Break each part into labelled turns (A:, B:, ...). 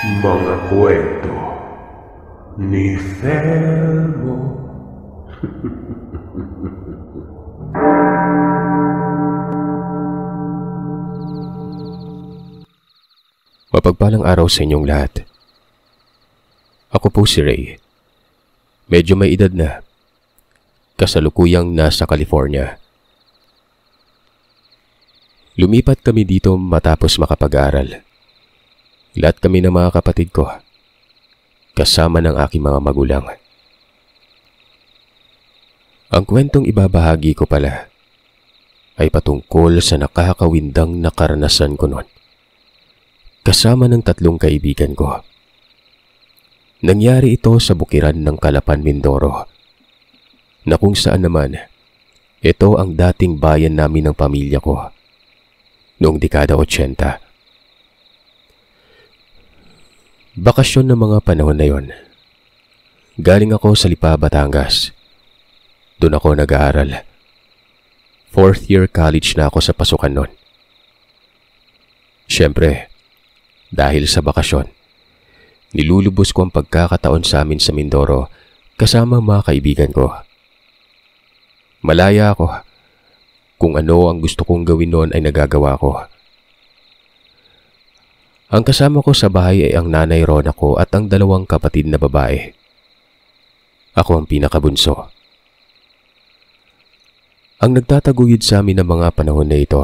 A: Mga kwento ni Felmo.
B: Mapagpalang araw sa inyong lahat. Ako po si Ray. Medyo may edad na. Kasalukuyang nasa California. Lumipat kami dito matapos makapag-aral. Lahat kami ng mga kapatid ko, kasama ng aking mga magulang. Ang kwentong ibabahagi ko pala ay patungkol sa nakakawindang na karanasan ko noon, kasama ng 3 kaibigan ko. Nangyari ito sa bukiran ng Calapan, Mindoro, na kung saan naman ito ang dating bayan namin ng pamilya ko noong dekada 80. Bakasyon ng mga panahon na yon. Galing ako sa Lipa, Batangas. Doon ako nag-aaral. 4th year college na ako sa pasukan noon. Siyempre, dahil sa bakasyon, nilulubos ko ang pagkakataon sa amin sa Mindoro kasama mga kaibigan ko. Malaya ako. Kung ano ang gusto kong gawin noon ay nagagawa ko. Ang kasama ko sa bahay ay ang nanay Rona ko at ang 2 kapatid na babae. Ako ang pinakabunso. Ang nagtataguyod sa amin ng mga panahon na ito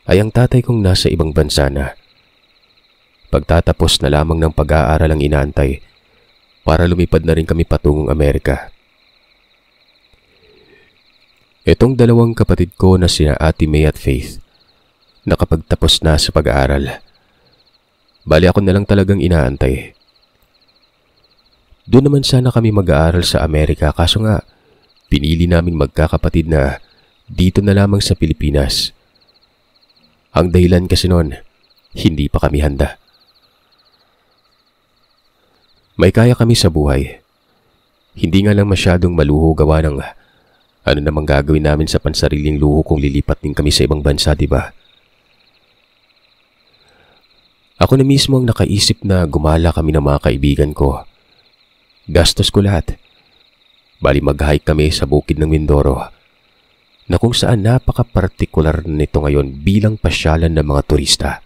B: ay ang tatay kong nasa ibang bansa na. Pagtatapos na lamang ng pag-aaral ang inaantay para lumipad na rin kami patungong Amerika. Itong 2 kapatid ko na sina Ate May at Faith nakapagtapos na sa pag-aaral. Bali ako na lang talagang inaantay. Doon naman sana kami mag-aaral sa Amerika kaso nga pinili naming magkakapatid na dito na lamang sa Pilipinas. Ang dahilan kasi noon, hindi pa kami handa. May kaya kami sa buhay. Hindi nga lang masyadong maluho gawa ng ano namang gagawin namin sa pansariling luho kung lilipat din kami sa ibang bansa, diba? Ako na mismo ang nakaisip na gumala kami ng mga kaibigan ko. Gastos ko lahat. Bali mag-hike kami sa bukid ng Mindoro na kung saan napaka-partikular nito ngayon bilang pasyalan ng mga turista.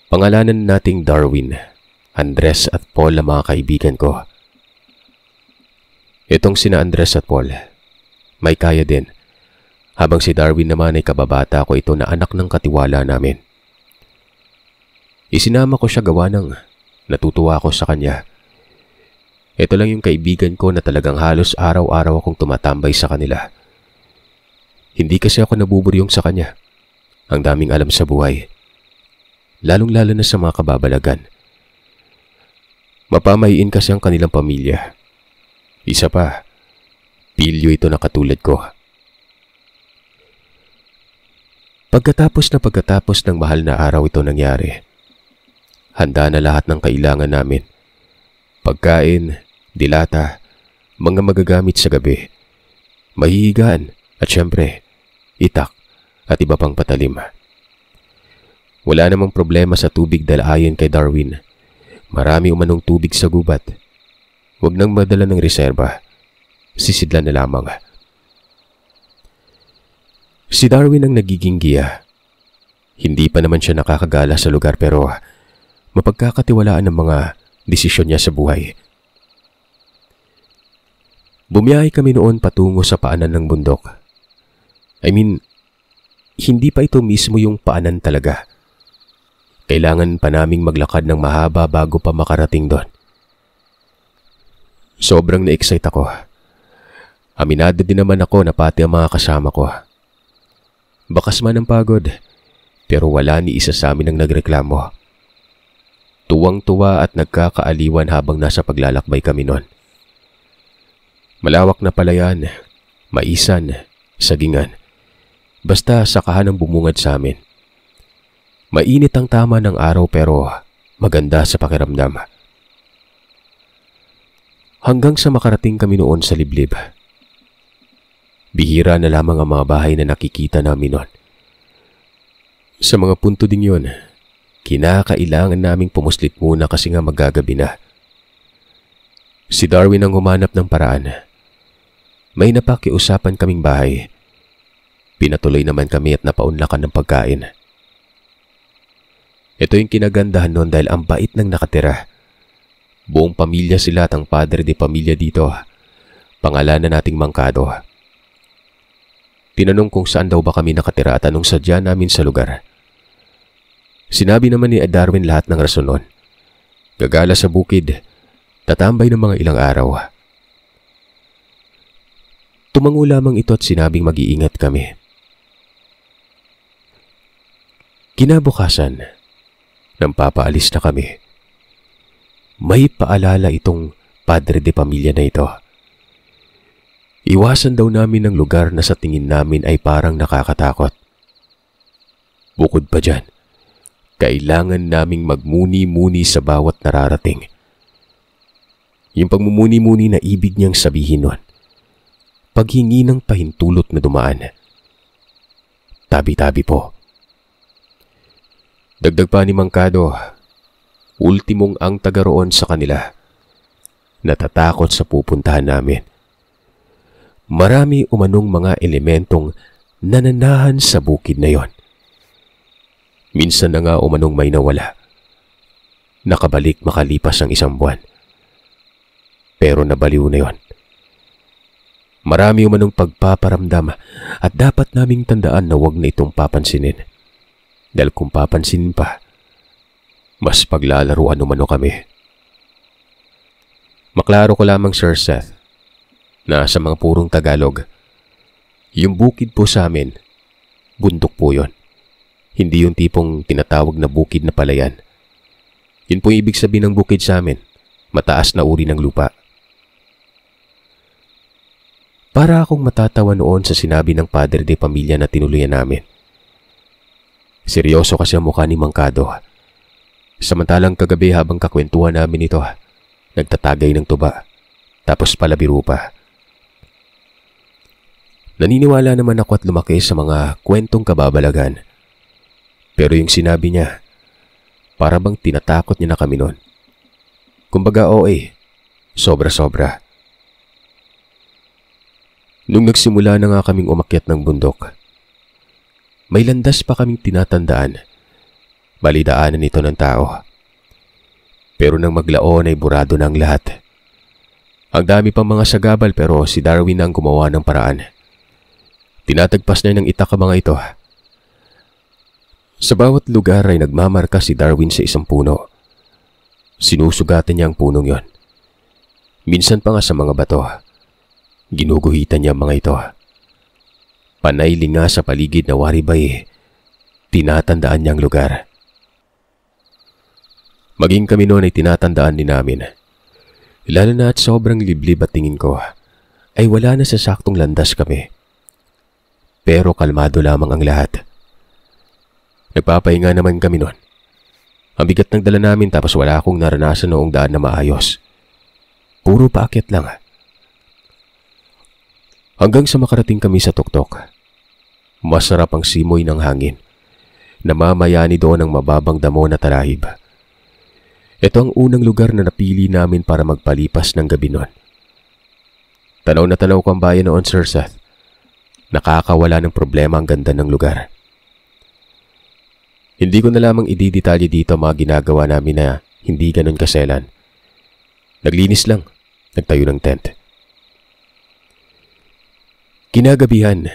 B: Pangalanan nating Darwin, Andres at Paul ang mga kaibigan ko. Itong sina Andres at Paul, may kaya din, habang si Darwin naman ay kababata ko ito na anak ng katiwala namin. Isinama ko siya gawa ng natutuwa ako sa kanya. Ito lang yung kaibigan ko na talagang halos araw-araw akong tumatambay sa kanila. Hindi kasi ako nabuburyong sa kanya. Ang daming alam sa buhay. Lalong-lalo na sa mga kababalagan. Mapamahiin kasi ang kanilang pamilya. Isa pa, pilyo ito na katulad ko. Pagkatapos ng mahal na araw ito nangyari, handa na lahat ng kailangan namin. Pagkain, dilata, mga magagamit sa gabi, mahihigaan at syempre, itak at iba pang patalim. Wala namang problema sa tubig dahil ayon kay Darwin, marami umanong tubig sa gubat. Huwag nang madala ng reserba, sisidlan na lamang. Si Darwin ang nagiging giya. Hindi pa naman siya nakakagala sa lugar pero mapagkakatiwalaan ng mga desisyon niya sa buhay. Bumiyahe kami noon patungo sa paanan ng bundok. Hindi pa ito mismo yung paanan talaga. Kailangan pa naming maglakad ng mahaba bago pa makarating doon. Sobrang na-excite ako. Aminado din naman ako na pati ang mga kasama ko. Bakas man ang pagod, pero wala ni isa sa amin ang nagreklamo. Tuwang-tuwa at nagkakaaliwan habang nasa paglalakbay kami noon. Malawak na palayan, maisan, sagingan. Basta sakahan ang bumungad sa amin. Mainit ang tama ng araw pero maganda sa pakiramdam. Hanggang sa makarating kami noon sa liblib. Bihira na lamang ang mga bahay na nakikita namin noon. Sa mga punto ding yun, kinakailangan naming pumuslit muna kasi nga magagabi na. Si Darwin ang humanap ng paraan. May napakiusapan kaming bahay. Pinatuloy naman kami at napaunlakan ng pagkain. Ito yung kinagandahan noon dahil ang bait ng nakatira. Buong pamilya sila at ang padre de pamilya dito. Pangalanan nating Mangkado. Tinanong kung saan daw ba kami nakatira at anong sadya namin sa lugar. Sinabi naman ni Darwin lahat ng rason nun. Gagala sa bukid, tatambay ng mga ilang araw. Tumango lamang ito at sinabing mag-iingat kami. Kinabukasan, nang papaalis na kami, may paalala itong padre de pamilya na ito. Iwasan daw namin ng lugar na sa tingin namin ay parang nakakatakot. Bukod pa dyan, kailangan naming magmuni-muni sa bawat nararating. Yung pagmumuni-muni na ibig niyang sabihin nun, paghingi ng pahintulot na dumaan. Tabi-tabi po. Dagdag pa ni Mangkado, ultimong ang taga roon sa kanila. Natatakot sa pupuntahan namin. Marami umanong mga elementong nananahan sa bukid na yon. Minsan na nga umanong may nawala. Nakabalik makalipas ang 1 buwan. Pero nabaliw na yon. Marami umanong pagpaparamdam at dapat naming tandaan na huwag na itong papansinin. Dahil kung papansinin pa, mas paglalaruan umano kami. Maklaro ko lamang, Sir Seth, na sa mga purong Tagalog, yung bukid po sa amin, bundok po yon. Hindi yung tipong tinatawag na bukid na palayan. Yun po yung ibig sabihin ng bukid sa amin, mataas na uri ng lupa. Para akong matatawa noon sa sinabi ng padre de pamilya na tinuluyan namin. Seryoso kasi ang mukha ni Mangkado. Samantalang kagabi habang kakwentuhan namin ito, nagtatagay ng tuba, tapos palabiro pa. Naniniwala naman ako at lumaki sa mga kwentong kababalagan. Pero yung sinabi niya, para bang tinatakot niya na kami noon. Kumbaga sobra-sobra. Nung nagsimula na nga kaming umakyat ng bundok, may landas pa kaming tinatandaan. Balidaanan ito ng tao. Pero nang maglaon ay burado na ang lahat. Ang dami pang mga sagabal pero si Darwin ang gumawa ng paraan. Tinatagpas niya ng itak ang mga ito. Sa bawat lugar ay nagmamarka si Darwin sa isang puno. Sinusugatan niya ang punong yon. Minsan pa nga sa mga bato. Ginuguhitan niya ang mga ito. Panay linga sa paligid na waribay, tinatandaan niya ang lugar. Maging kami noon ay tinatandaan din namin. Lalo na at sobrang liblib at tingin ko, ay wala na sa saktong landas kami. Pero kalmado lamang ang lahat. Nagpapahinga naman kami noon. Ang bigat ng dala namin tapos wala akong naranasan noong daan na maayos. Puro paakyat lang. Hanggang sa makarating kami sa tuktok. Masarap ang simoy ng hangin. Namamayani doon ang mababang damo na talahib. Ito ang unang lugar na napili namin para magpalipas ng gabi noon. Tanaw na tanaw ko ang bayan noon, Sir Seth. Nakakawala ng problema ang ganda ng lugar. Hindi ko na lamang ididetalye dito mga ginagawa namin na hindi ganun kaselan. Naglinis lang, nagtayo ng tent. Kinagabihan,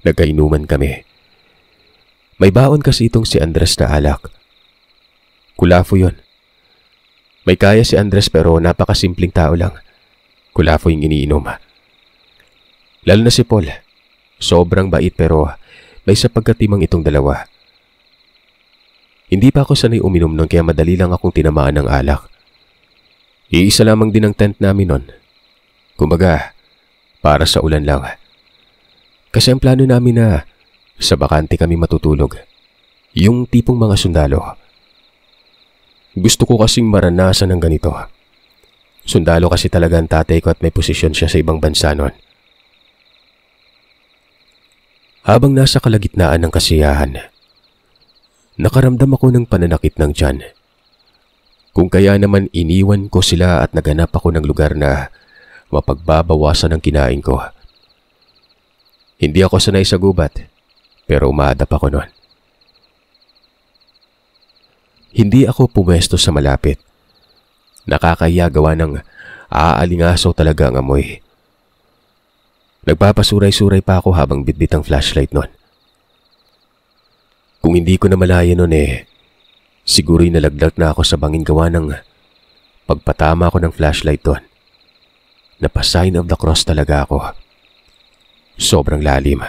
B: nagkainuman kami. May baon kasi itong si Andres na alak. Kulafo yon. May kaya si Andres pero napakasimpleng tao lang. Kulafo yung iniinom. Lalo na si Paul. Sobrang bait pero may sapagkatimang itong dalawa. Hindi pa ako sanay uminom nun kaya madali lang akong tinamaan ng alak. Iisa lamang din ang tent namin nun. Kumbaga, para sa ulan lang. Kasi ang plano namin na sa bakante kami matutulog. Yung tipong mga sundalo. Gusto ko kasing maranasan ng ganito. Sundalo kasi talaga ang tatay ko at may posisyon siya sa ibang bansa nun. Habang nasa kalagitnaan ng kasiyahan, Nakaramdam ako ng pananakit ng tiyan. Kung kaya naman iniwan ko sila at naghanap ako ng lugar na mapagbabawasan ang kinain ko. Hindi ako sanay sa gubat, pero umaadap ako noon. Hindi ako pumesto sa malapit. Nakakahiya gawa ng aalingaso talaga ang amoy. Nagpapasuray-suray pa ako habang bitbit ang flashlight noon. Kung hindi ko na malaya noon siguro'y nalaglag na ako sa bangin gawa ng pagpatama ko ng flashlight doon. Napa-sign of the cross talaga ako. Sobrang lalim.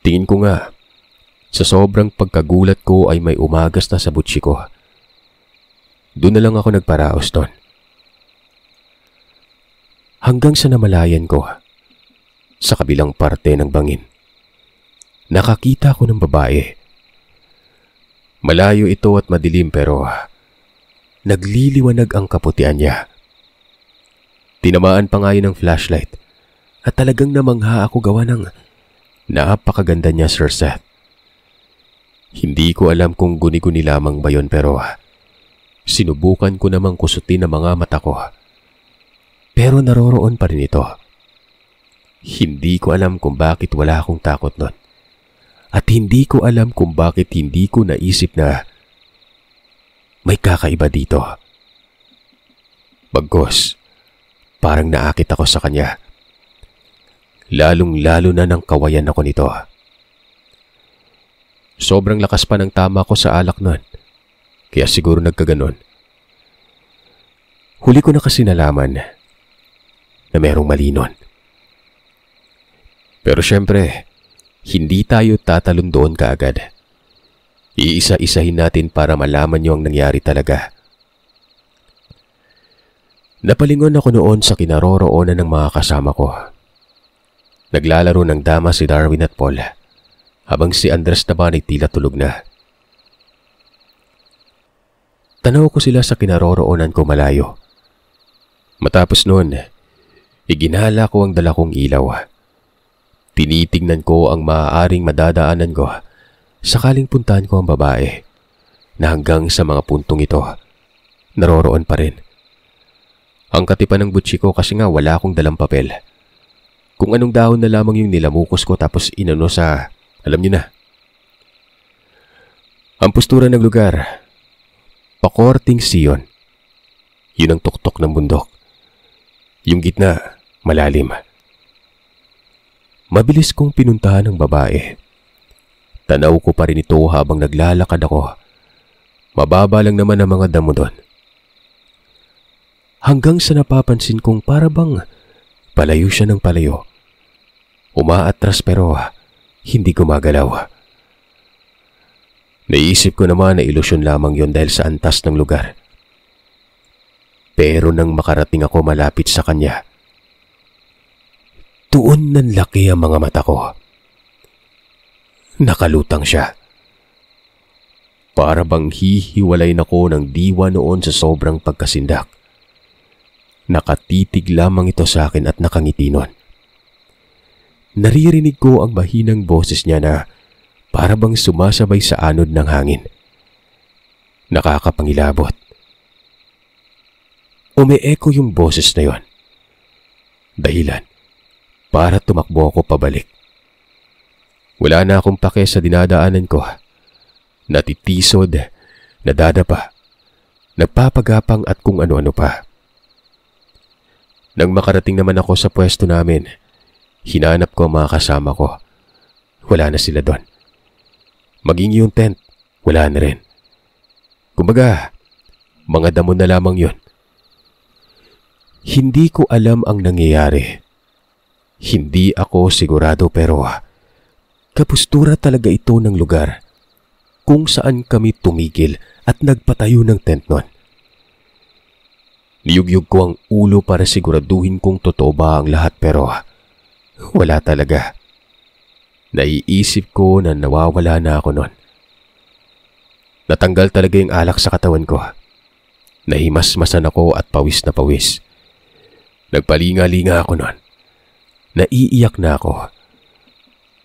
B: Tingin ko nga, sa sobrang pagkagulat ko ay may umagas na sa butsi ko. Doon na lang ako nagparaos doon. Hanggang sa namalayan ko, sa kabilang parte ng bangin, nakakita ko ng babae. Malayo ito at madilim pero nagliliwanag ang kaputian niya. Tinamaan pa nga yun ng flashlight at talagang namangha ako gawa ng napakaganda niya, Sir Seth. Hindi ko alam kung guni-guni lamang ba yun pero sinubukan ko namang kusutin ang mga mata ko. Pero naroroon pa rin ito. Hindi ko alam kung bakit wala akong takot nun. At hindi ko alam kung bakit hindi ko naisip na may kakaiba dito. Bagkus, parang naakit ako sa kanya. Lalong-lalo na nang kawayan ako nito. Sobrang lakas pa ng tama ko sa alak nun, kaya siguro nagkaganon. Huli ko na kasi nalaman na merong mali nun. Pero syempre, hindi tayo tatalon doon kaagad. Iisa-isahin natin para malaman niyo ang nangyari talaga. Napalingon ako noon sa kinaroroonan ng mga kasama ko. Naglalaro ng dama si Darwin at Paul, habang si Andres naman ay tila tulog na. Tanaw ko sila sa kinaroroonan ko malayo. Matapos noon, iginala ko ang dala kong ilaw. Tinitingnan ko ang maaaring madadaanan ko sakaling puntahan ko ang babae na hanggang sa mga puntong ito, naroroon pa rin. Ang katipan ng butsi ko kasi nga wala akong dalang papel. Kung anong dahon na lamang yung nilamukos ko tapos inano sa, alam niyo na. Ang postura ng lugar, Pakorting Sion. Yun ang tuktok ng bundok. Yung gitna, malalim. Mabilis kong pinuntahan ang babae. Tanaw ko pa rin ito habang naglalakad ako. Mababa lang naman ang mga damo doon. Hanggang sa napapansin kong para bang palayo siya ng palayo. Umaatras pero hindi gumagalaw. Naisip ko naman na ilusyon lamang yon dahil sa antas ng lugar. Pero nang makarating ako malapit sa kanya, tuon nanlaki ang mga mata ko. Nakalutang siya. Para bang hihiwalay na ko ng diwa noon sa sobrang pagkasindak. Nakatitig lamang ito sa akin at nakangiti nun. Naririnig ko ang mahinang boses niya na para bang sumasabay sa anod ng hangin. Nakakapangilabot. Umeeko yung boses na yon. Dahilan para tumakbo ako pabalik. Wala na akong pake sa dinadaanan ko. Natitisod, nadadapa, nagpapagapang at kung ano-ano pa. Nang makarating naman ako sa pwesto namin, hinanap ko ang mga kasama ko. Wala na sila doon. Maging yung tent, wala na rin. Kumbaga, mga damo na lamang yun. Hindi ko alam ang nangyayari. Hindi ako sigurado pero kapustura talaga ito ng lugar kung saan kami tumigil at nagpatayo ng tent nun. Niyugyug ko ang ulo para siguraduhin kung totoo ba ang lahat pero wala talaga. Naiisip ko na nawawala na ako nun. Natanggal talaga yung alak sa katawan ko. Nahimasmasan ako at pawis na pawis. Nagpalinga-linga ako nun. Naiiyak na ako.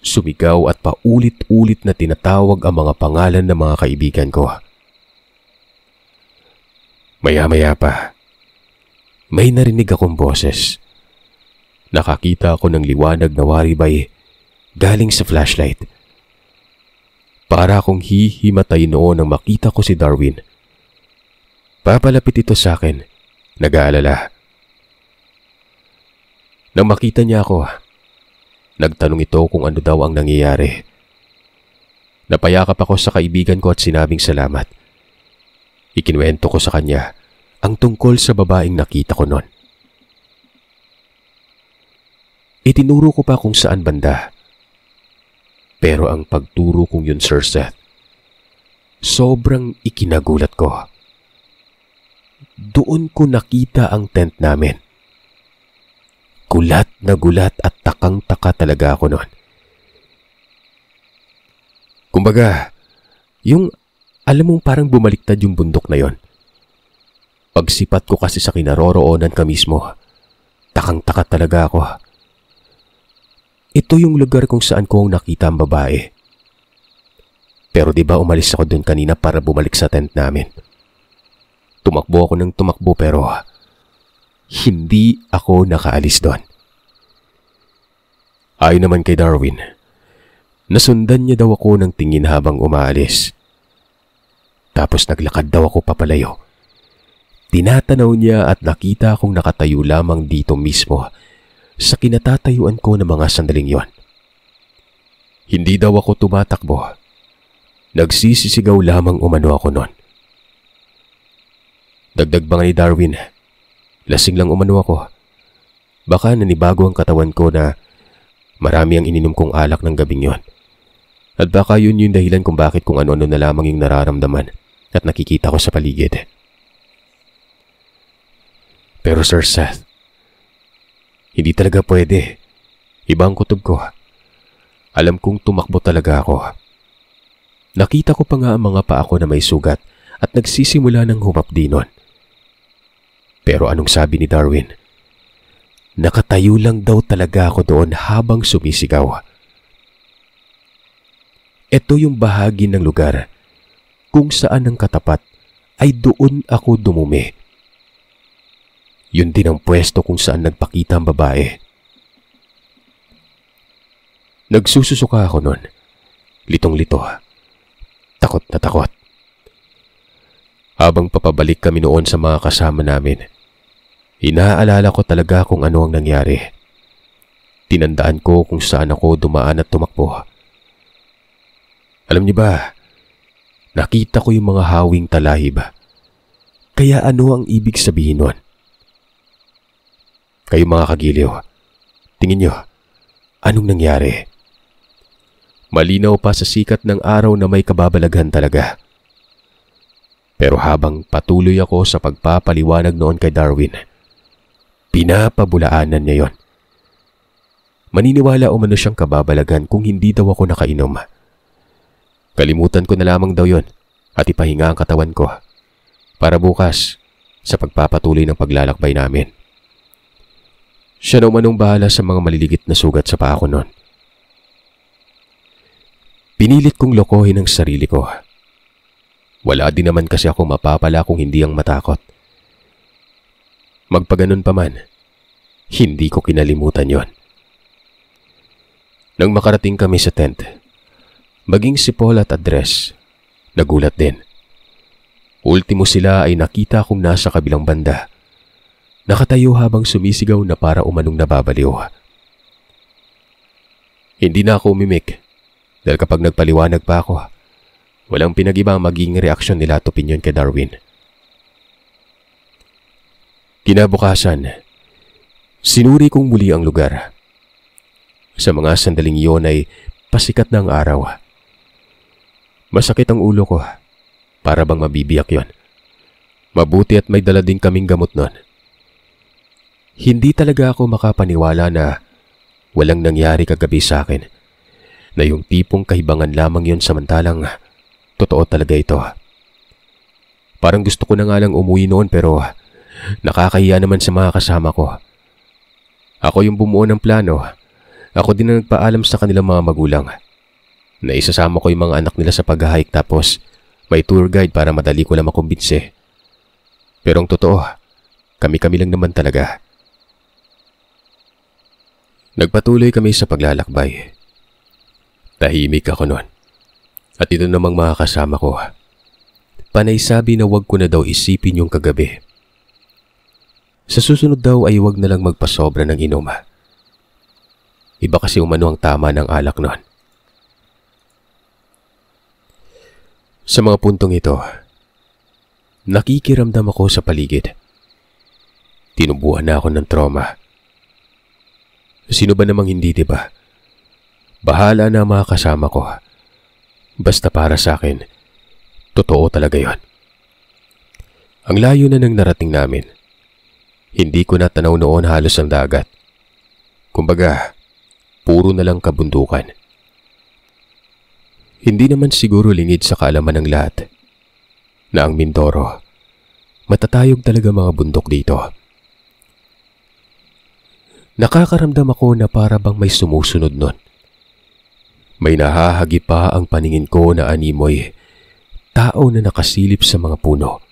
B: sumigaw at paulit-ulit na tinatawag ang mga pangalan ng mga kaibigan ko. Maya-maya pa, may narinig akong boses. Nakakita ako ng liwanag na waribay galing sa flashlight. Para akong hihimatay noon nang makita ko si Darwin. Papalapit ito sa akin, nag-aalala. Nang makita niya ako, nagtanong ito kung ano daw ang nangyayari. Napayakap ako sa kaibigan ko at sinabing salamat. Ikinuwento ko sa kanya ang tungkol sa babaeng nakita ko noon. Itinuro ko pa kung saan banda. Pero ang pagturo kong yun, Sir Seth, sobrang ikinagulat ko. Doon ko nakita ang tent namin. Gulat na gulat at takang-taka talaga ako noon. Kumbaga, yung alam mong parang bumaliktad yung bundok na yon. Pagsipat ko kasi sa kinaroroonan ka mismo, takang-taka talaga ako. Ito yung lugar kung saan ko nakita ang babae. Pero di ba umalis ako dun kanina para bumalik sa tent namin? Tumakbo ako ng tumakbo pero hindi ako nakaalis doon. Ayon naman kay Darwin, nasundan niya daw ako ng tingin habang umaalis. Tapos naglakad daw ako papalayo. Tinatanaw niya at nakita akong nakatayo lamang dito mismo sa kinatatayuan ko ng mga sandaling yon. Hindi daw ako tumatakbo. Nagsisisigaw lamang umano ako noon. Dagdag ba nga ni Darwin, lasing lang umano ako. Baka nanibago ang katawan ko na marami ang ininom kong alak ng gabing yon. At baka yun yung dahilan kung bakit kung ano-ano na lamang yung nararamdaman at nakikita ko sa paligid. Pero Sir Seth, hindi talaga pwede. Iba ang kutob ko. Alam kong tumakbo talaga ako. Nakita ko pa nga ang mga paa ko na may sugat at nagsisimula ng humapdi nun. Pero anong sabi ni Darwin? Nakatayo lang daw talaga ako doon habang sumisigaw. Ito yung bahagi ng lugar kung saan ang katapat ay doon ako dumumi. Yun din ang pwesto kung saan nagpakita ang babae. Nagsususuka ako nun. Litong-lito. Takot na takot. Habang papabalik kami noon sa mga kasama namin, inaalala ko talaga kung ano ang nangyari. Tinandaan ko kung saan ako dumaan at tumakbo. Alam niyo ba, nakita ko yung mga hawing talahib. Kaya ano ang ibig sabihin nun? Kayo mga kagiliw, tingin nyo, anong nangyari? Malinaw pa sa sikat ng araw na may kababalaghan talaga. Pero habang patuloy ako sa pagpapaliwanag noon kay Darwin, pinapabulaanan niya yon. Maniniwala umano siyang kababalaghan kung hindi daw ako nakainom. Kalimutan ko na lamang daw yon at ipahinga ang katawan ko para bukas sa pagpapatuloy ng paglalakbay namin. Siya na umanong bahala sa mga maliligit na sugat sa paa ko noon. Pinilit kong lokohin ang sarili ko. Wala din naman kasi ako mapapala kung hindi ang matakot. Magpaganon pa man, hindi ko kinalimutan yon. Nang makarating kami sa tent, maging si Paul at Andres, nagulat din. Ultimo sila ay nakita kong nasa kabilang banda. Nakatayo habang sumisigaw na para umanong nababaliw. Hindi na ako umimik dahil kapag nagpaliwanag pa ako, walang pinag-iba ang magiging reaksyon nila at opinyon kay Darwin. Kinabukasan, sinuri kong muli ang lugar. Sa mga sandaling iyon ay pasikat na ang araw. Masakit ang ulo ko, para bang mabibiyak yon. Mabuti at may dala din kaming gamot nun. Hindi talaga ako makapaniwala na walang nangyari kagabi sa akin, na yung tipong kahibangan lamang yon samantalang totoo talaga ito. Parang gusto ko na nga lang umuwi noon pero nakakahiya naman sa mga kasama ko. Ako yung bumuo ng plano Ako din ang nagpaalam sa kanilang mga magulang na isasama ko yung mga anak nila sa pag-hike, tapos may tour guide para madali ko lang makumbinse. Pero ang totoo, kami-kami lang naman talaga. Nagpatuloy kami sa paglalakbay. Tahimik ako noon. At ito namang mga kasama ko, panay sabi na wag ko na daw isipin yung kagabi. Sa susunod daw ay wag na lang magpasobra ng inom. Iba kasi umano ang tama ng alak noon. Sa mga puntong ito, nakikiramdam ako sa paligid. Tinubuhan na ako ng trauma. Sino ba namang hindi, diba? Bahala na ang mga kasama ko. Basta para sa akin, totoo talaga yon. Ang layo na ng narating namin. Hindi ko natanaw noon halos ang dagat. Kumbaga, puro na lang kabundukan. Hindi naman siguro lingid sa kaalaman ng lahat na ang Mindoro, matatayog talaga mga bundok dito. Nakakaramdam ako na para bang may sumusunod nun. May nahahagi pa ang paningin ko na animoy, tao na nakasilip sa mga puno.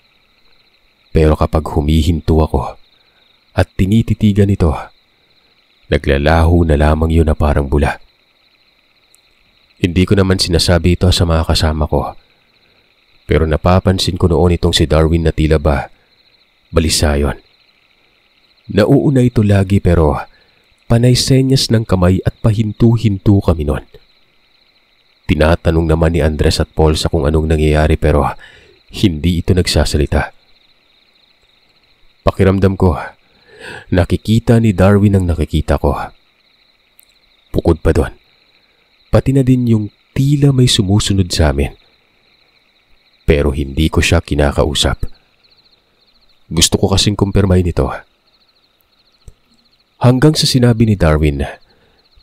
B: Pero kapag humihinto ako at tinititigan ito, naglalaho na lamang yun na parang bula. Hindi ko naman sinasabi ito sa mga kasama ko, pero napapansin ko noon itong si Darwin na tila ba balisa yun. Nauuna ito lagi pero panay senyas ng kamay at pahinto-hinto kami noon. Tinatanong naman ni Andres at Paul sa kung anong nangyayari pero hindi ito nagsasalita. Pakiramdam ko, nakikita ni Darwin ang nakikita ko. Bukod pa doon, pati na din yung tila may sumusunod sa amin. Pero hindi ko siya kinakausap. Gusto ko kasing kumpirmahin ito. Hanggang sa sinabi ni Darwin,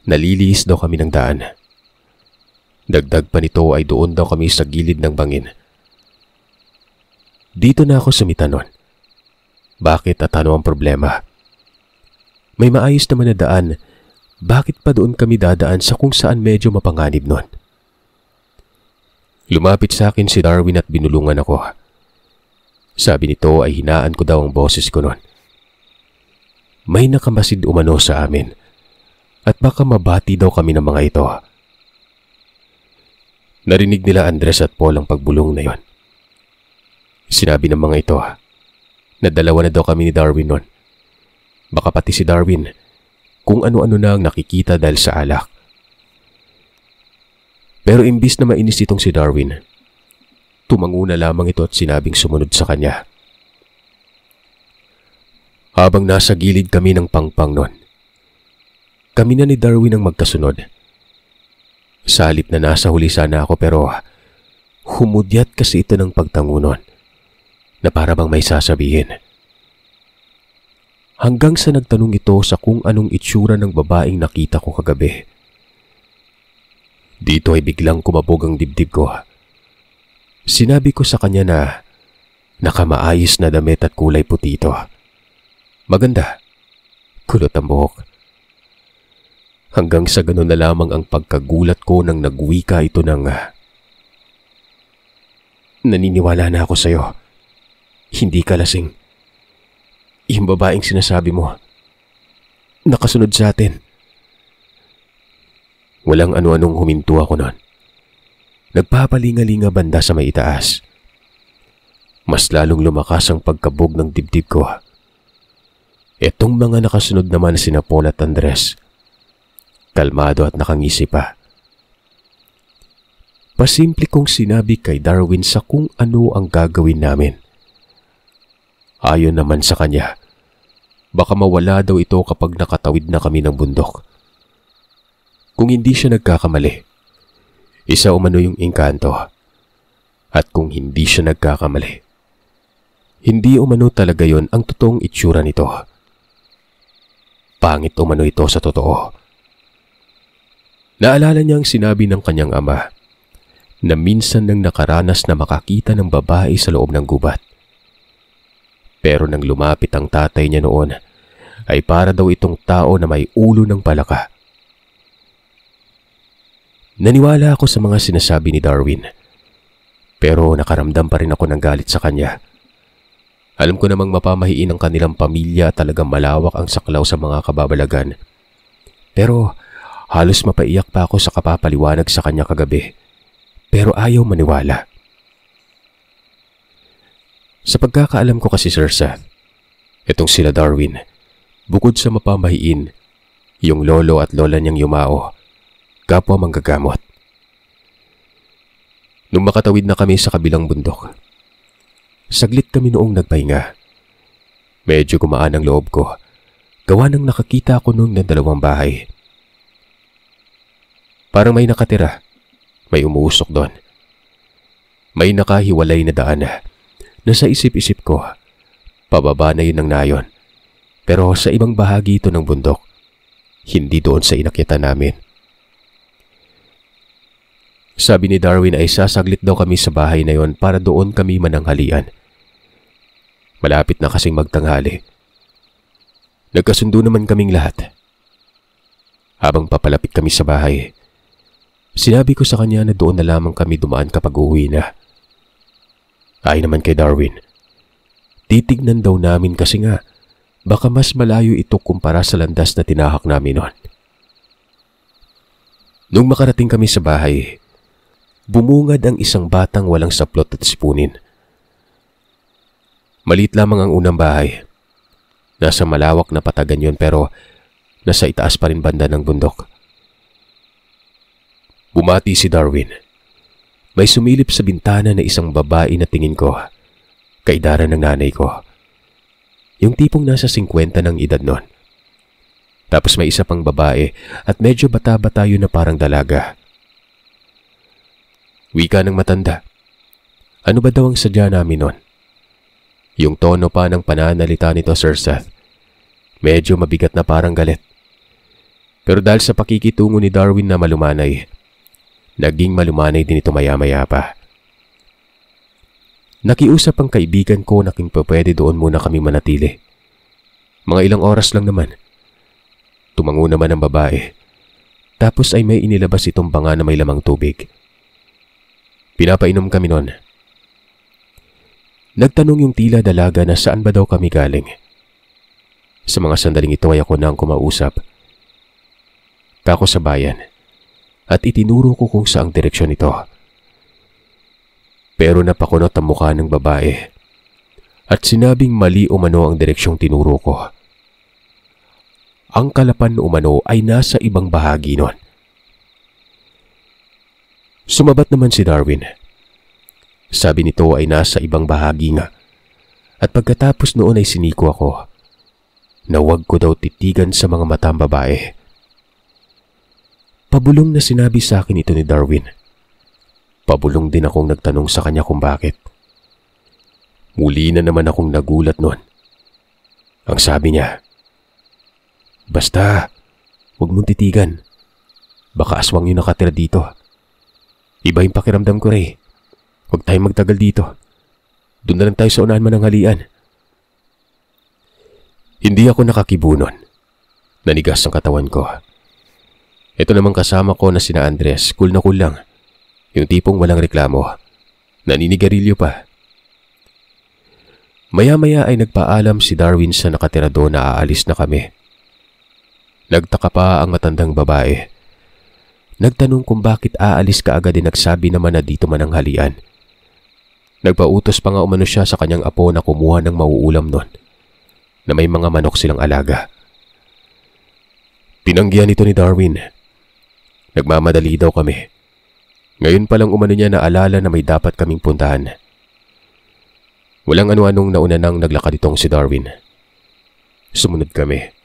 B: nalilihis daw kami ng daan. Dagdag pa nito ay doon daw kami sa gilid ng bangin. Dito na ako sumita nun. Bakit at ano ang problema? May maayos naman na daan, bakit pa doon kami dadaan sa kung saan medyo mapanganib nun? Lumapit sa akin si Darwin at binulungan ako. Sabi nito ay hinaan ko daw ang boses ko nun. May nakamasid umano sa amin at baka mabati daw kami ng mga ito. Narinig nila Andres at Paul ang pagbulong na yon. Sinabi ng mga ito na dalawa na daw kami ni Darwin nun. Baka pati si Darwin kung ano-ano na ang nakikita dahil sa alak. Pero imbis na mainis itong si Darwin, tumango na lamang ito at sinabing sumunod sa kanya. Habang nasa gilid kami ng pangpang nun, kami na ni Darwin ang magkasunod. Sa halip na nasa huli sana ako pero humudyat kasi ito ng pagtango nun na para bang may sasabihin. Hanggang sa nagtanong ito sa kung anong itsura ng babaeng nakita ko kagabi. Dito ay biglang kumabog ang dibdib ko. Sinabi ko sa kanya na nakamaayos na damit at kulay puti ito. Maganda, kulot ang buhok. Hanggang sa ganun na lamang ang pagkagulat ko nang nagwika ito ng naniniwala na ako sa'yo. Hindi ka lasing. Yung babaeng sinasabi mo, nakasunod sa atin. Walang ano-anong huminto ako nun. Nagpapalinga-linga banda sa may itaas. Mas lalong lumakas ang pagkabog ng dibdib ko. Etong mga nakasunod naman sina Paul at Andres. Kalmado at nakangisi pa. Pasimple kong sinabi kay Darwin sa kung ano ang gagawin namin. Ayon naman sa kanya, baka mawala daw ito kapag nakatawid na kami ng bundok. Kung hindi siya nagkakamali, isa umano yung engkanto. At kung hindi siya nagkakamali, hindi umano talaga yon ang totoong itsura nito. Pangit umano ito sa totoo. Naalala niya ang sinabi ng kanyang ama na minsan nang nakaranas na makakita ng babae sa loob ng gubat. Pero nang lumapit ang tatay niya noon, ay para daw itong tao na may ulo ng palaka. Naniwala ako sa mga sinasabi ni Darwin. Pero nakaramdam pa rin ako ng galit sa kanya. Alam ko namang mapamahiin ang kanilang pamilya, talagang malawak ang saklaw sa mga kababalagan. Pero halos mapaiyak pa ako sa kapapaliwanag sa kanya kagabi. Pero ayaw maniwala. Sa pagkakaalam ko kasi, Sir Seth, itong sila Darwin, bukod sa mapamahiin, yung lolo at lola niyang yumao, kapwa manggagamot. Nung makatawid na kami sa kabilang bundok, saglit kami noong nagpahinga. Medyo gumaan ang loob ko, gawa nang nakakita ako noong ng dalawang bahay. Parang may nakatira, may umuusok doon. May nakahiwalay na daan na sa isip-isip ko, pababa na yun ng nayon. Pero sa ibang bahagi ito ng bundok, hindi doon sa inakyatan namin. Sabi ni Darwin ay sasaglit daw kami sa bahay na yon para doon kami mananghalian. Malapit na kasing magtanghali. Nagkasundo naman kaming lahat. Habang papalapit kami sa bahay, sinabi ko sa kanya na doon na lamang kami dumaan kapag uuwi na. Ay naman kay Darwin, titignan daw namin kasi nga baka mas malayo ito kumpara sa landas na tinahak namin noon. Nung makarating kami sa bahay, bumungad ang isang batang walang saplot at sipunin. Maliit lamang ang unang bahay. Nasa malawak na patagan yon pero nasa itaas pa rin banda ng bundok. Bumati si Darwin. May sumilip sa bintana na isang babae na tingin ko, kaidaran ng nanay ko. Yung tipong nasa 50 ng edad nun. Tapos may isa pang babae at medyo bata-bata yun na parang dalaga. Wika ng matanda. Ano ba daw ang sadya namin nun? Yung tono pa ng pananalita nito, Sir Seth, medyo mabigat na parang galit. Pero dahil sa pakikitungo ni Darwin na malumanay, naging malumanay din ito maya-maya pa. Nakiusap ang kaibigan ko na kung pwede doon muna kami manatili. Mga ilang oras lang naman. Tumango naman ang babae. Tapos ay may inilabas itong banga na may lamang tubig. Pinapainom kami noon. Nagtanong yung tila dalaga na saan ba daw kami galing. Sa mga sandaling ito ay ako na ang kumausap. Kako sa bayan. At itinuro ko kung saang direksyon ito. Pero napakunot ang mukha ng babae at sinabing mali umano ang direksyong tinuro ko. Ang kalapan umano ay nasa ibang bahagi nun. Sumabat naman si Darwin. Sabi nito ay nasa ibang bahagi nga. At pagkatapos noon ay siniko ako na huwag ko daw titigan sa mga matang babae. Pabulong na sinabi sa akin ito ni Darwin. Pabulong din akong nagtanong sa kanya kung bakit. Muli na naman akong nagulat noon. Ang sabi niya, "Basta, huwag mong titigan. Baka aswang yung nakatira dito. Iba yung pakiramdam ko rin. Huwag tayong magtagal dito. Doon na lang tayo sa unahan mananghalian." Hindi ako nakakibunon. Nanigas ang katawan ko. Ito namang kasama ko na sina Andres, cool na cool lang. Yung tipong walang reklamo. Naninigarilyo pa. Maya-maya ay nagpaalam si Darwin sa nakatira doon na aalis na kami. Nagtaka pa ang matandang babae. Nagtanong kung bakit aalis ka agad din, nagsabi naman na dito mananghalian. Nagpautos pa nga umano siya sa kanyang apo na kumuha ng mauulam nun, na may mga manok silang alaga. Tinanggihan ito ni Darwin. Nagmamadali daw kami. Ngayon pa lang umano niya naalala na may dapat kaming puntahan. Walang ano-anong nauna nang naglakad itong si Darwin. Sumunod kami.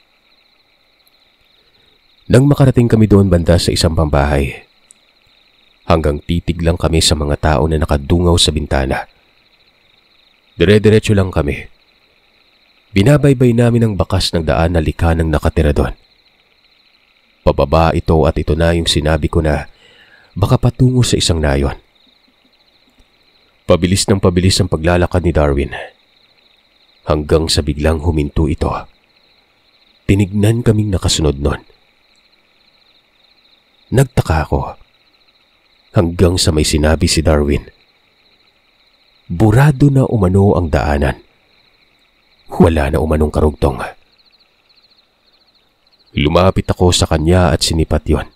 B: Nang makarating kami doon banda sa isang pambahay, hanggang titig lang kami sa mga tao na nakadungaw sa bintana. Dire-diretso lang kami. Binabaybay namin ang bakas ng daan na likha ng nakatira doon. Pababa ito at ito na yung sinabi ko na baka patungo sa isang nayon. Pabilis ng pabilis ang paglalakad ni Darwin. Hanggang sa biglang huminto ito. Tinignan kaming nakasunod nun. Nagtaka ako. hanggang sa may sinabi si Darwin. Burado na umano ang daanan. Wala na umanong karugtong. Lumapit ako sa kanya at sinipat yon.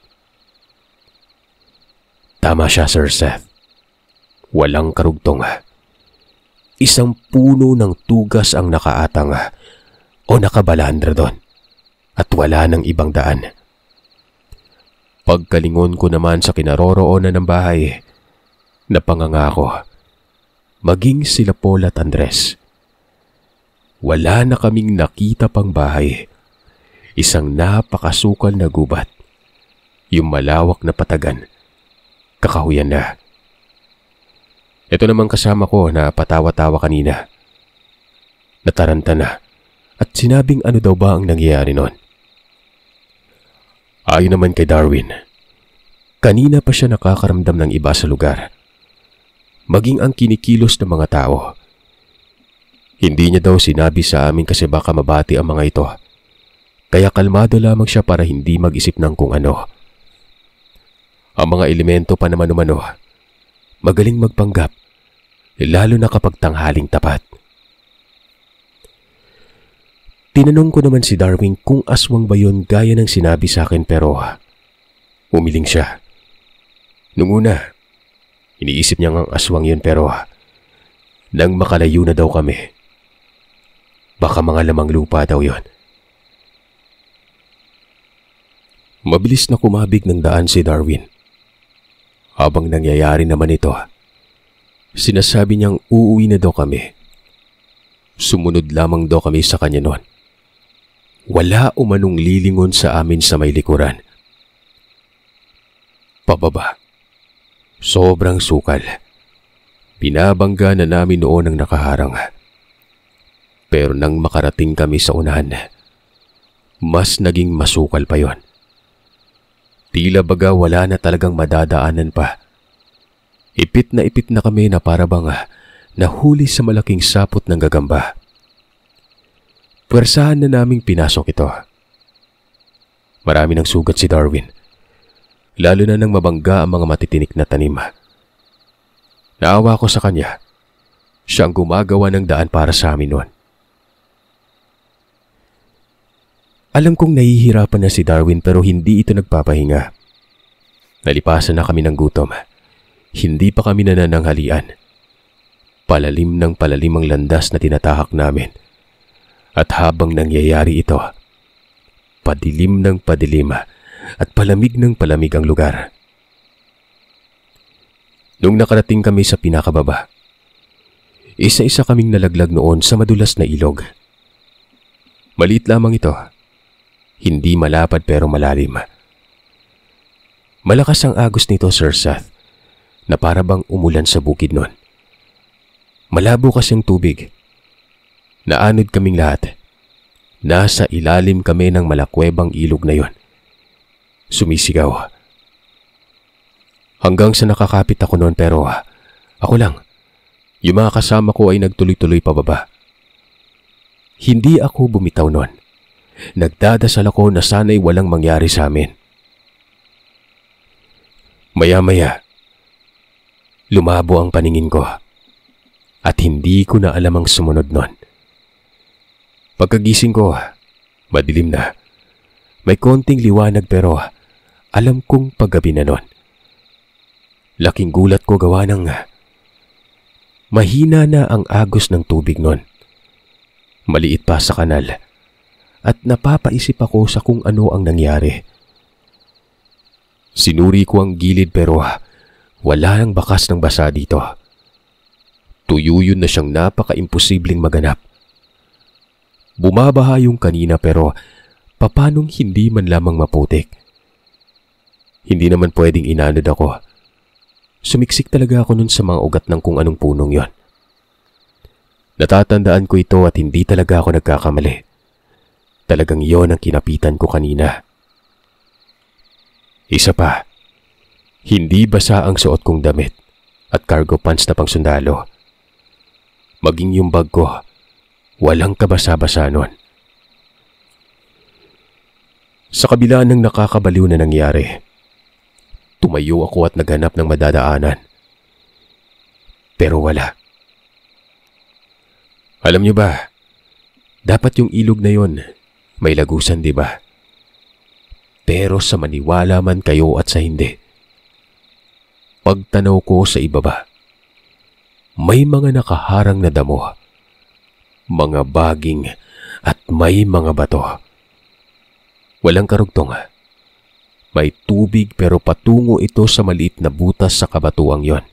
B: Tama siya, Sir Seth. Walang karugtong. Isang puno ng tugas ang nakaatang o nakabalandra doon at wala ng ibang daan. Pagkalingon ko naman sa kinaroroonan ng bahay, napangangako, maging sila Paul at Andres. Wala na kaming nakita pang bahay. Isang napakasukal na gubat. Yung malawak na patagan. Kakahuyan na. Ito namang kasama ko na patawa-tawa kanina. Nataranta na at sinabing ano daw ba ang nangyayari noon. Ayon naman kay Darwin, kanina pa siya nakakaramdam ng iba sa lugar. Maging ang kinikilos ng mga tao. Hindi niya daw sinabi sa amin kasi baka mabati ang mga ito. Kaya kalmado lamang siya para hindi mag-isip ng kung ano. Ang mga elemento pa naman umano, magaling magpanggap, lalo na kapag tanghaling tapat. Tinanong ko naman si Darwin kung aswang ba yun gaya ng sinabi sa akin pero umiling siya. Nung una, iniisip niya ngang aswang yun pero nang makalayo na daw kami, baka mga lamang lupa daw yun. Mabilis na kumabig ng daan si Darwin. Habang nangyayari naman ito, sinasabi niyang uuwi na daw kami. Sumunod lamang daw kami sa kanya noon. Wala umanong lilingon sa amin sa may likuran. Pababa. Sobrang sukal. Binabangga na namin noon ang nakaharang. Pero nang makarating kami sa unahan, mas naging masukal pa yon. Tila baga wala na talagang madadaanan pa. Ipit na kami na para bang nahuli sa malaking sapot ng gagamba. Pwersahan na naming pinasok ito. Marami ng sugat si Darwin, lalo na nang mabangga ang mga matitinik na tanim. Naawa ko sa kanya. Siya ang gumagawa ng daan para sa amin noon. Alam kong nahihirapan na si Darwin pero hindi ito nagpapahinga. Nalipasan na kami ng gutom. Hindi pa kami nanananghalian. Palalim ng palalim ang landas na tinatahak namin. At habang nangyayari ito, padilim ng padilim at palamig ng palamig ang lugar. Nung nakarating kami sa pinakababa, isa-isa kaming nalaglag noon sa madulas na ilog. Maliit lamang ito. Hindi malapad pero malalim. Malakas ang agos nito, Sir Seth, na para bang umulan sa bukid noon. Malabo kasi ang tubig. Naanod kaming lahat. Nasa ilalim kami ng malakwebang ilog na yon. Sumisigaw. Hanggang sa nakakapit ako noon pero ako lang. Yung mga kasama ko ay nagtuloy-tuloy pababa. Hindi ako bumitaw noon. Nagdadasal ako na sana'y walang mangyari sa amin. Maya-maya, lumabo ang paningin ko at hindi ko na alam ang sumunod noon. Pagkagising ko, madilim na. May konting liwanag pero alam kong paggabi na noon. Laking gulat ko gawa ng mahina na ang agos ng tubig noon. Maliit pa sa kanal. At napapaisip ako sa kung ano ang nangyari. Sinuri ko ang gilid pero wala nang bakas ng basa dito. Tuyo yun na siyang napaka-imposibleng maganap. Bumabaha yung kanina pero papanong hindi man lamang maputik. Hindi naman pwedeng inanod ako. Sumiksik talaga ako nun sa mga ugat ng kung anong punong yon. Natatandaan ko ito at hindi talaga ako nagkakamali. Talagang yon ang kinapitan ko kanina. Isa pa, hindi basa ang suot kong damit at cargo pants na pang sundalo. Maging yung bag ko, walang kabasa-basa nun. Sa kabila ng nakakabaliw na nangyari, Tumayo ako at naghanap ng madadaanan. Pero wala. Alam niyo ba, dapat yung ilog na yon may lagusan, di ba? Pero sa maniwala man kayo at sa hindi, pagtanaw ko sa ibaba, may mga nakaharang na damo, mga baging at may mga bato. Walang karugtong. May tubig pero patungo ito sa maliit na butas sa kabatuang yon.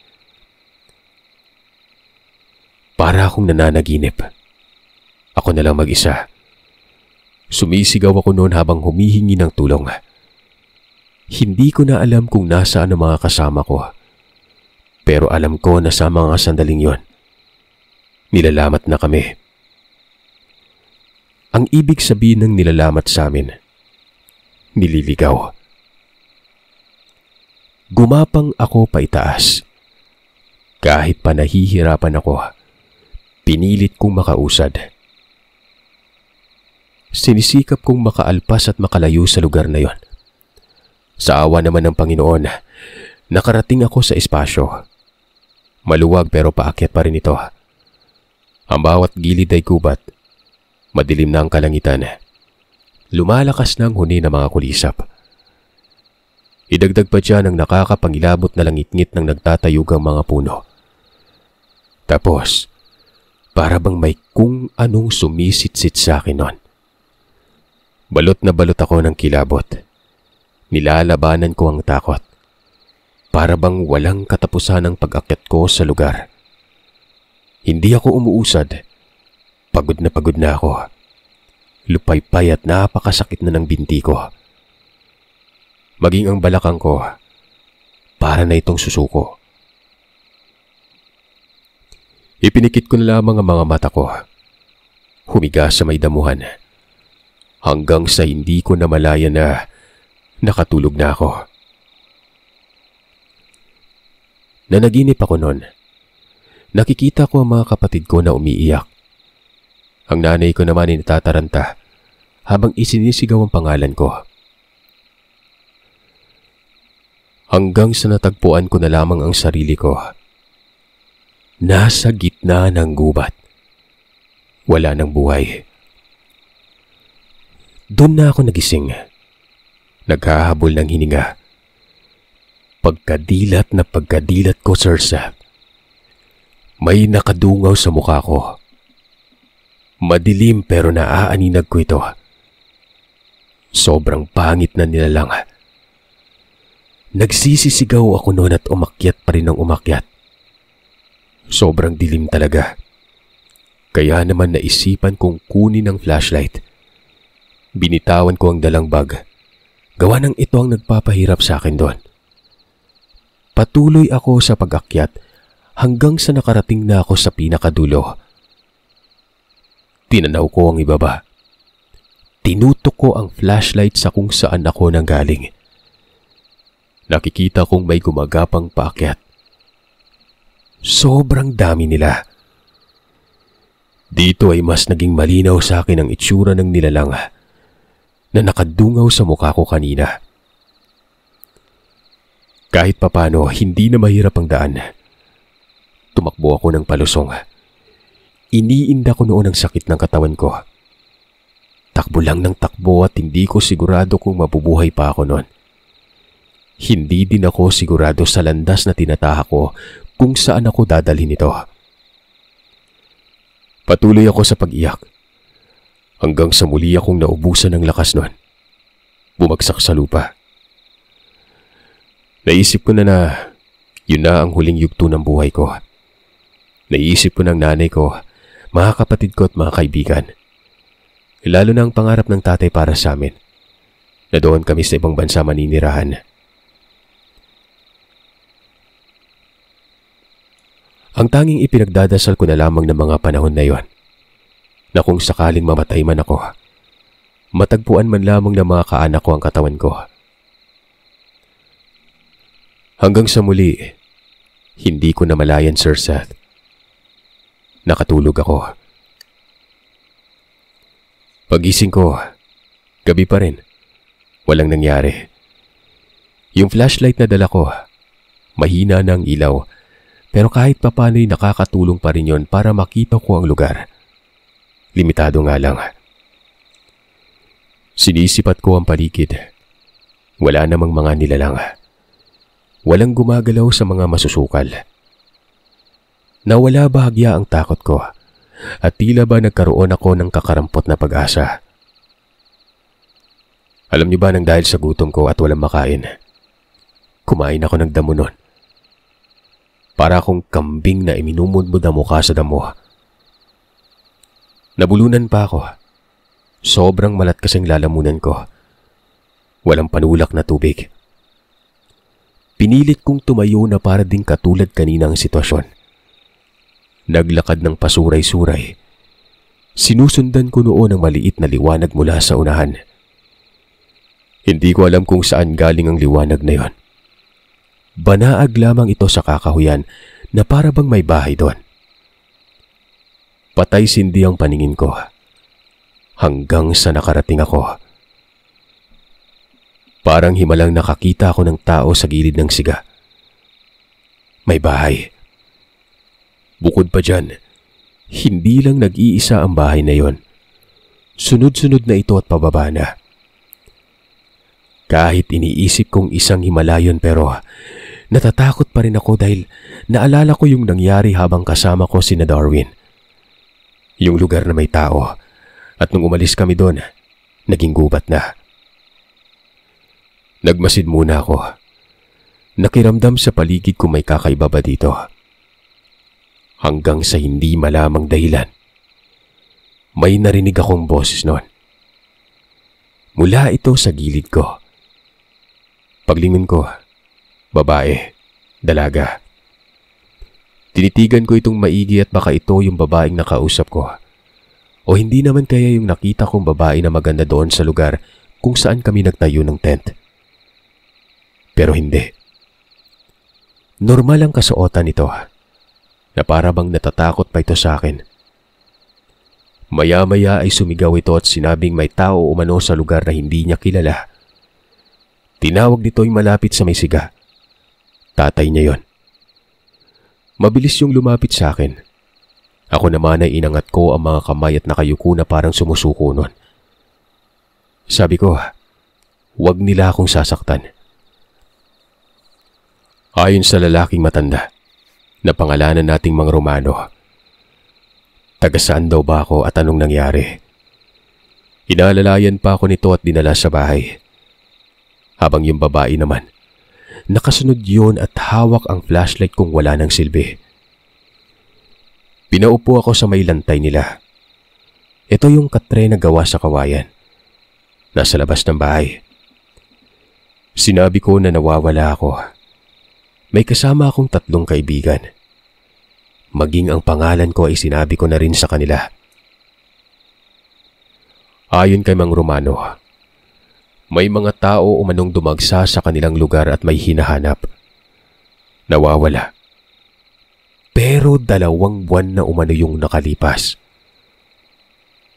B: Para akong nananaginip. Ako na lang mag-isa. Sumisigaw ako noon habang humihingi ng tulong. Hindi ko na alam kung nasaan ang mga kasama ko. Pero alam ko na sa mga sandaling yon, nilalamat na kami. Ang ibig sabihin ng nilalamat sa amin, nililigaw. Gumapang ako paitaas. Kahit pa nahihirapan ako, pinilit kong makausad. Sinisikap kong makaalpas at makalayo sa lugar na yon. Sa awa naman ng Panginoon, nakarating ako sa espasyo. Maluwag pero paakyat pa rin ito. Ang bawat gilid ay gubat. Madilim na ang kalangitan. Lumalakas na ang huni ng mga kulisap. Idagdag pa dyan ang nakakapangilabot na langit-ngit ng nagtatayugang mga puno. Tapos, para bang may kung anong sumisit-sit sa akin nun. Balot na balot ako ng kilabot. Nilalabanan ko ang takot. Para bang walang katapusan ang pag-akyat ko sa lugar. Hindi ako umuusad. Pagod na ako. Lupaypay at napakasakit na ng binti ko. Maging ang balakang ko, para na itong susuko. Ipinikit ko na lamang ang mga mata ko. Humiga sa may damuhan. Hanggang sa hindi ko na malaya na nakatulog na ako. Nanaginip ako noon. Nakikita ko ang mga kapatid ko na umiiyak. Ang nanay ko naman ay natataranta habang isinisigaw ang pangalan ko. Hanggang sa natagpuan ko na lamang ang sarili ko. Nasa gitna ng gubat. Wala nang buhay. Doon na ako nagising. Naghahabol ng hininga. Pagkadilat ko, Sir Seth. May nakadungaw sa mukha ko. Madilim pero naaaninag ko ito. Sobrang pangit na nilalang. Nagsisisigaw ako noon at umakyat pa rin ng umakyat. Sobrang dilim talaga. Kaya naman naisipan kong kunin ang flashlight. Binitawan ko ang dalang bag. Gawa ng ito ang nagpapahirap sa akin doon. Patuloy ako sa pag-akyat hanggang sa nakarating na ako sa pinakadulo. Tinanaw ko ang ibaba. Tinutok ko ang flashlight sa kung saan ako nanggaling. Nakikita kong may gumagapang paakyat. Sobrang dami nila. Dito ay mas naging malinaw sa akin ang itsura ng nilalang na nakadungaw sa mukha ko kanina. Kahit papano, hindi na mahirap ang daan. Tumakbo ako ng palusong. Iniinda ko noon ang sakit ng katawan ko. Takbo lang ng takbo at hindi ko sigurado kung mabubuhay pa ako noon. Hindi din ako sigurado sa landas na tinataha ko kung saan ako dadalhin ito. Patuloy ako sa pag-iyak. Hanggang sa muli akong naubusan ng lakas noon. Bumagsak sa lupa. Naisip ko na yun na ang huling yugto ng buhay ko. Naisip ko ng nanay ko, mga kapatid ko at mga kaibigan. Lalo na ang pangarap ng tatay para sa amin, na doon kami sa ibang bansa maninirahan. Ang tanging ipinagdadasal ko na lamang ng mga panahon na yon, na kung sakaling mamatay man ako, matagpuan man lamang ng mga kaanak ko ang katawan ko. Hanggang sa muli, hindi ko na malayan, Sir Seth. Nakatulog ako. Pagising ko, gabi pa rin. Walang nangyari. Yung flashlight na dala ko, mahina ng ilaw, pero kahit papano'y nakakatulong pa rin yon para makita ko ang lugar. Limitado nga lang. Sinisipat ko ang paligid. Wala namang mga nilalang. Walang gumagalaw sa mga masusukal. Nawala bahagya ang takot ko at tila ba nagkaroon ako ng kakarampot na pag-asa. Alam niyo ba nang dahil sa gutom ko at walang makain, kumain ako ng damo nun. Para akong kambing na iminumudmud ang mukha sa damo. Nabulunan pa ako. Sobrang malat kasing lalamunan ko. Walang panulak na tubig. Pinilit kong tumayo na para ding katulad kanina ang sitwasyon. Naglakad ng pasuray-suray. Sinusundan ko noon ang maliit na liwanag mula sa unahan. Hindi ko alam kung saan galing ang liwanag na yon. Banaag lamang ito sa kakahuyan na para bang may bahay doon. Patay sindi ang paningin ko hanggang sa nakarating ako. Parang himalang nakakita ako ng tao sa gilid ng siga. May bahay. Bukod pa dyan, hindi lang nag-iisa ang bahay na yon. Sunod-sunod na ito at pababa na. Kahit iniisip kong isang himalayon pero natatakot pa rin ako dahil naalala ko yung nangyari habang kasama ko sina Darwin. Yung lugar na may tao at nung umalis kami doon, naging gubat na. Nagmasid muna ako. Nakiramdam sa paligid kung may kakaiba ba dito. Hanggang sa hindi malamang dahilan, may narinig akong boses noon. Mula ito sa gilid ko. Paglingon ko, babae, dalaga. Tinitigan ko itong maigi at baka ito yung babaeng nakausap ko. O hindi naman kaya yung nakita kong babae na maganda doon sa lugar kung saan kami nagtayo ng tent. Pero hindi. Normal ang kasuotan nito na para bang natatakot pa ito sa akin. Maya-maya ay sumigaw ito at sinabing may tao umano sa lugar na hindi niya kilala. Tinawag nito'y malapit sa may siga. Tatay niya yon. Mabilis yung lumapit sa akin. Ako naman ay inangat ko ang mga kamay at nakayuko na parang sumusuko nun. Sabi ko, huwag nila akong sasaktan. Ayon sa lalaking matanda, na pangalanan nating Mang Romano, taga saan daw ba ako at anong nangyari? Inaalalayan pa ako nito at dinala sa bahay. Habang yung babae naman, nakasunod yun at hawak ang flashlight kung wala ng silbi. Pinaupo ako sa may lantay nila. Ito yung katre na gawa sa kawayan. Nasa labas ng bahay. Sinabi ko na nawawala ako. May kasama akong 3 kaibigan. Maging ang pangalan ko ay sinabi ko na rin sa kanila. Ayon kay Mang Romano, may mga tao umanong dumagsa sa kanilang lugar at may hinahanap. Nawawala. Pero 2 buwan na umano yung nakalipas.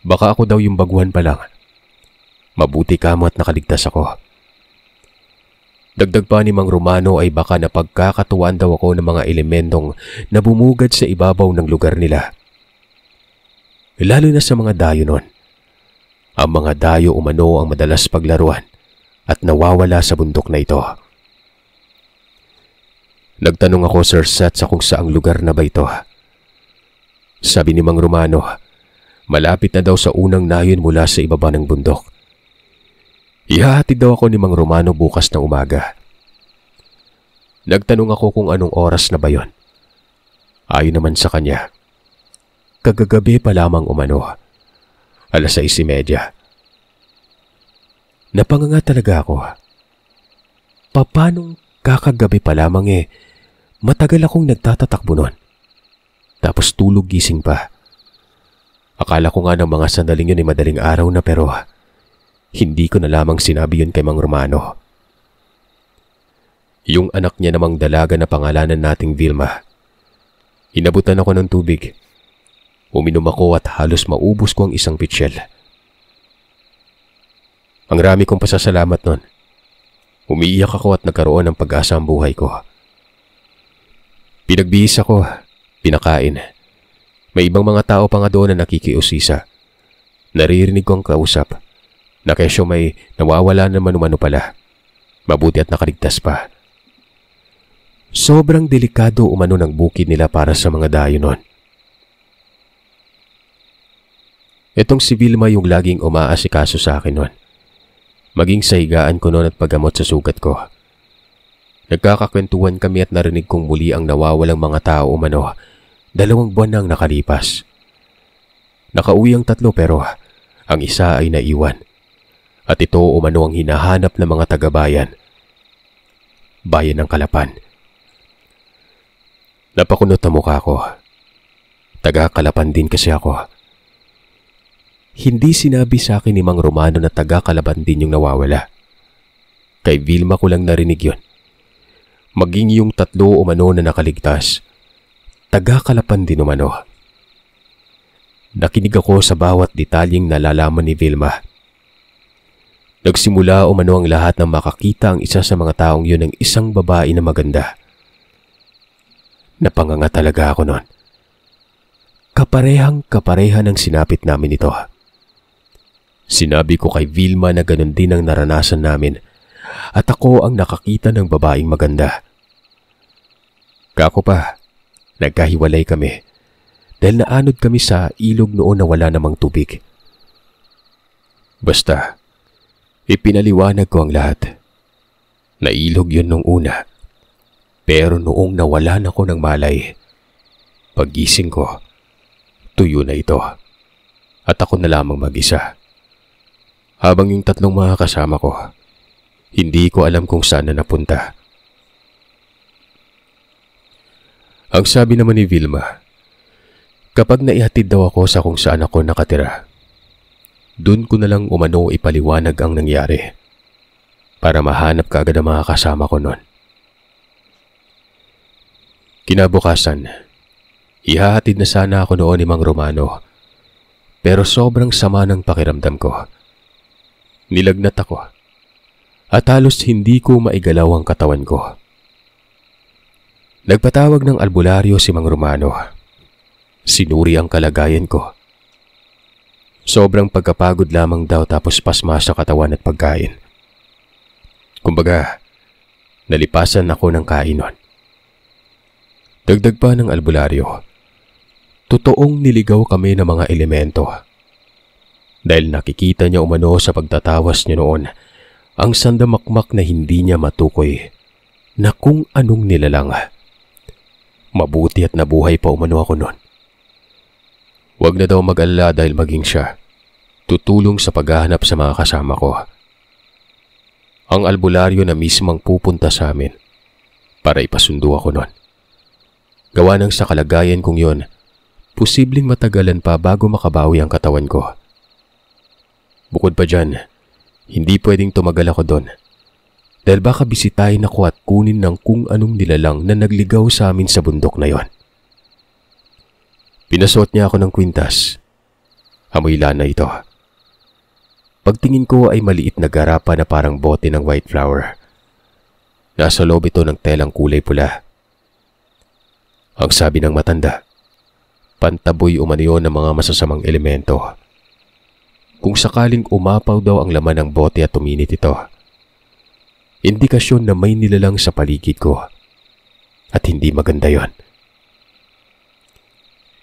B: Baka ako daw yung baguhan pa lang. Mabuti kamo at nakaligtas ako. Dagdag pa ni Mang Romano ay baka napagkakatuwaan daw ako ng mga elementong na bumugad sa ibabaw ng lugar nila. Lalo na sa mga dayo nun. Ang mga dayo umano ang madalas paglaruan at nawawala sa bundok na ito. Nagtanong ako, Sir Seth, sa kung saang lugar na ba ito. Sabi ni Mang Romano, malapit na daw sa unang nayon mula sa ibaba ng bundok. Ihahatid daw ako ni Mang Romano bukas na umaga. Nagtanong ako kung anong oras na ba yon. Ayon naman sa kanya, kagagabi pa lamang umano, 6:30. Napanganga talaga ako. Papanong kakagabi pa lamang matagal akong nagtatatakbo nun. Tapos tulog gising pa. Akala ko nga ng mga sandaling yun ay madaling araw na pero hindi ko na lamang sinabi yun kay Mang Romano. Yung anak niya namang dalaga na pangalanan nating Vilma. Inabutan ako ng tubig. Uminom ako at halos maubos ko ang isang pitsyel. Ang rami kong pasasalamat nun. Umiiyak ako at nagkaroon ng pag-asa ang buhay ko. Pinagbihis ako, pinakain. May ibang mga tao pa nga doon na nakikiusisa. Naririnig ko ang kausap na kesyo may nawawala na manu-mano pala. Mabuti at nakaligtas pa. Sobrang delikado umano ng bukid nila para sa mga dayo nun. Itong si Vilma yung laging umaasikaso sa akin nun. Maging sa higaan ko noon at paggamot sa sugat ko. Nagkakakwentuhan kami at narinig kong muli ang nawawalang mga tao umano. 2 buwan nang nakalipas. Nakauwi ang 3 pero ang isa ay naiwan. At ito umano ang hinahanap ng mga taga-bayan. Bayan ng Kalapan. Napakunot na mukha ko. Taga-Kalapan din kasi ako. Hindi sinabi sa akin ni Mang Romano na taga-Kalapan din yung nawawala. Kay Vilma ko lang narinig yun. Maging yung 3 umano na nakaligtas, taga-Kalapan din umano. Nakinig ako sa bawat detalyeng nalalaman ni Vilma. Nagsimula umano ang lahat ng makakita ang isa sa mga taong yun ng isang babae na maganda. Napanganga talaga ako noon. Kapareha ng sinapit namin ito. Sinabi ko kay Vilma na ganun din ang naranasan namin at ako ang nakakita ng babaeng maganda. Kako pa, nagkahiwalay kami dahil naanod kami sa ilog noon na wala namang tubig. Basta, ipinaliwanag ko ang lahat. Nailog yun nung una, pero noong nawalan ako ng malay, paggising ko, tuyo na ito at ako na lamang mag-isa. Habang yung 3 mga kasama ko, hindi ko alam kung saan na napunta. Ang sabi naman ni Vilma, kapag naihatid daw ako sa kung saan ako nakatira, dun ko na lang umano ipaliwanag ang nangyari para mahanap kaagad ang mga kasama ko noon. Kinabukasan, ihahatid na sana ako noon ni Mang Romano, pero sobrang sama ng pakiramdam ko. Nilagnat ako at halos hindi ko maigalaw ang katawan ko. Nagpatawag ng albularyo si Mang Romano. Sinuri ang kalagayan ko. Sobrang pagkapagod lamang daw tapos pasma sa katawan at pagkain. Kumbaga, nalipasan ako ng kainon. Dagdag pa ng albularyo, totoong niligaw kami ng mga elemento. Dahil nakikita niya umano sa pagtatawas niya noon ang sandamakmak na hindi niya matukoy na kung anong nilalang. Mabuti at nabuhay pa umano ako noon. Huwag na daw mag-alala dahil maging siya tutulong sa paghahanap sa mga kasama ko. Ang albularyo na mismong pupunta sa amin para ipasundo ako noon. Gawa ng sa kalagayan kong yon, posibleng matagalan pa bago makabawi ang katawan ko. Bukod pa dyan, hindi pwedeng tumagal ako doon dahil baka bisitahin ako at kunin ng kung anong nilalang na nagligaw sa amin sa bundok na yon. Pinasuot niya ako ng kwintas. Amoy lana ito. Pagtingin ko ay maliit na garapa na parang bote ng white flower. Nasa loob ito ng telang kulay pula. Ang sabi ng matanda, pantaboy umano yun ng mga masasamang elemento. Kung sakaling umapaw daw ang laman ng bote at tuminit ito, indikasyon na may nilalang sa paligid ko at hindi maganda yon.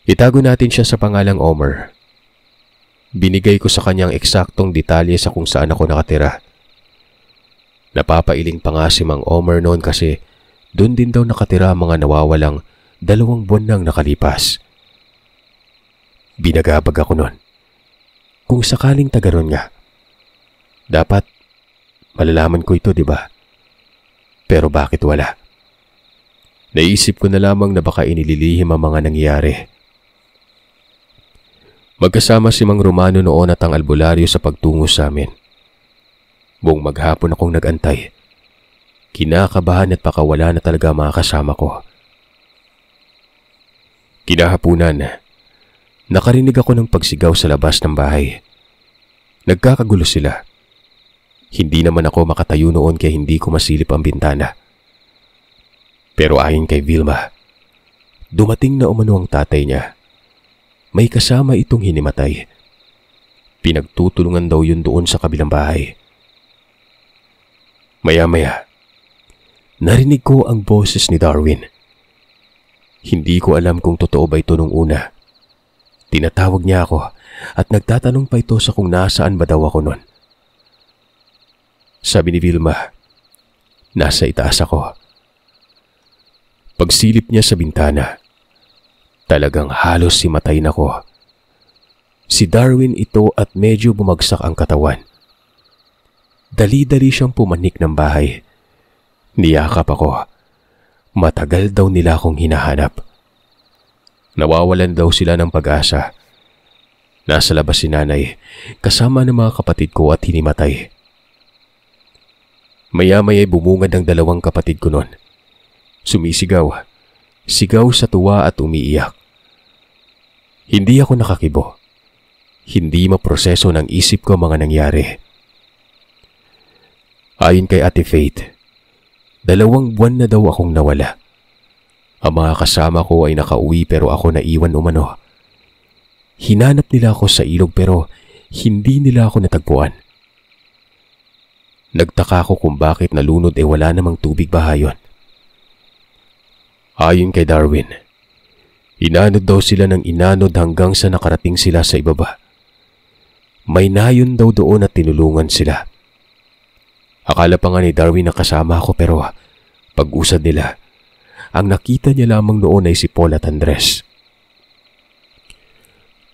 B: Itago natin siya sa pangalang Omer. Binigay ko sa kanyang eksaktong detalye sa kung saan ako nakatira. Napapailing pa nga si Mang Omer noon kasi doon din daw nakatira ang mga nawawalang 2 buwan nang nakalipas. Binagabag ako noon. Kung sakaling taga ron nga, dapat malalaman ko ito, di ba? Pero bakit wala? Naisip ko na lamang na baka inililihim ang mga nangyayari. Magkasama si Mang Romano noon at ang albularyo sa pagtungo sa amin. Buong maghapon akong nag-antay. Kinakabahan at pakawala na talaga mga kasama ko. Kinahapunan, nakarinig ako ng pagsigaw sa labas ng bahay. Nagkakagulo sila. Hindi naman ako makatayo noon kaya hindi ko masilip ang bintana. Pero ayon kay Vilma, dumating na umano ang tatay niya. May kasama itong hinimatay. Pinagtutulungan daw yun doon sa kabilang bahay. Maya-maya, narinig ko ang boses ni Darwin. Hindi ko alam kung totoo ba ito nung una. Tinatawag niya ako at nagtatanong pa ito sa kung nasaan ba daw ako noon. Sabi ni Vilma, nasa itaas ako. Pagsilip niya sa bintana, talagang halos himatayin ako. Si Darwin ito at medyo bumagsak ang katawan. Dali-dali siyang pumanik ng bahay. Niyakap ako. Matagal daw nila akong hinahanap. Nawawalan daw sila ng pag-asa. Nasa labas si nanay, kasama ng mga kapatid ko at hinimatay. Maya-maya'y bumungad ang dalawang kapatid ko noon. Sumisigaw, sigaw sa tuwa at umiiyak. Hindi ako nakakibo. Hindi maproseso ng isip ko mga nangyari. Ayon kay Ate Faith, 2 buwan na daw akong nawala. Ang mga kasama ko ay nakauwi pero ako naiwan umano. Hinanap nila ako sa ilog pero hindi nila ako natagpuan. Nagtaka ako kung bakit nalunod wala namang tubig bahayon. Ayon kay Darwin, inanod daw sila ng inanod hanggang sa nakarating sila sa ibaba. May nayon daw doon at tinulungan sila. Akala pa nga ni Darwin na kasama ako pero pag-usad nila, ang nakita niya lamang noon ay si Paul at Andres.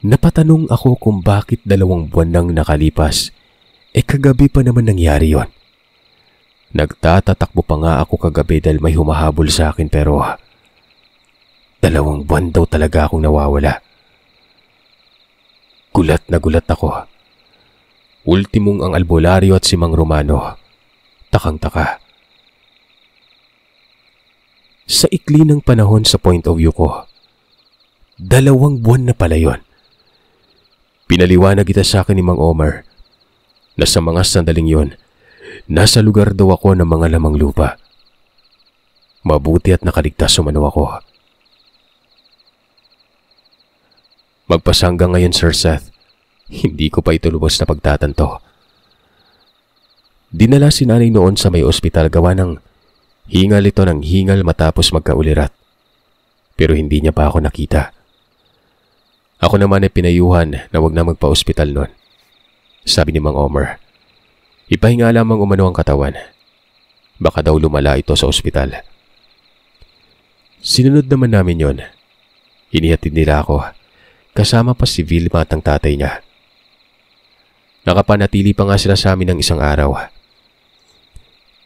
B: Napatanong ako kung bakit 2 buwan nang nakalipas, kagabi pa naman nangyari yon. Nagtatatakbo pa nga ako kagabi dahil may humahabol sa akin pero 2 buwan daw talaga akong nawawala. Gulat na gulat ako. Ultimong ang albularyo at si Mang Romano. Takang-taka. Sa ikli ng panahon sa point of view ko, 2 buwan na pala yon. Pinaliwanag ita sa akin ni Mang Omar na sa mga sandaling yon, nasa lugar daw ako ng mga lamang lupa. Mabuti at nakaligtas umano ako. Magpasanggang ngayon, Sir Seth, hindi ko pa ito lubos na pagtatanto. Dinala si nanay noon sa may ospital gawa ng hingal ito ng hingal matapos magkaulirat. Pero hindi niya pa ako nakita. Ako naman ay pinayuhan na wag na magpa-ospital noon. Sabi ni Mang Omar, ipahinga lamang umano ang katawan. Baka daw lumala ito sa ospital. Sinunod naman namin yon. Inihatid nila ako, kasama pa si Vilma at ang tatay niya. Nakapanatili pa nga sila sa amin ng 1 araw.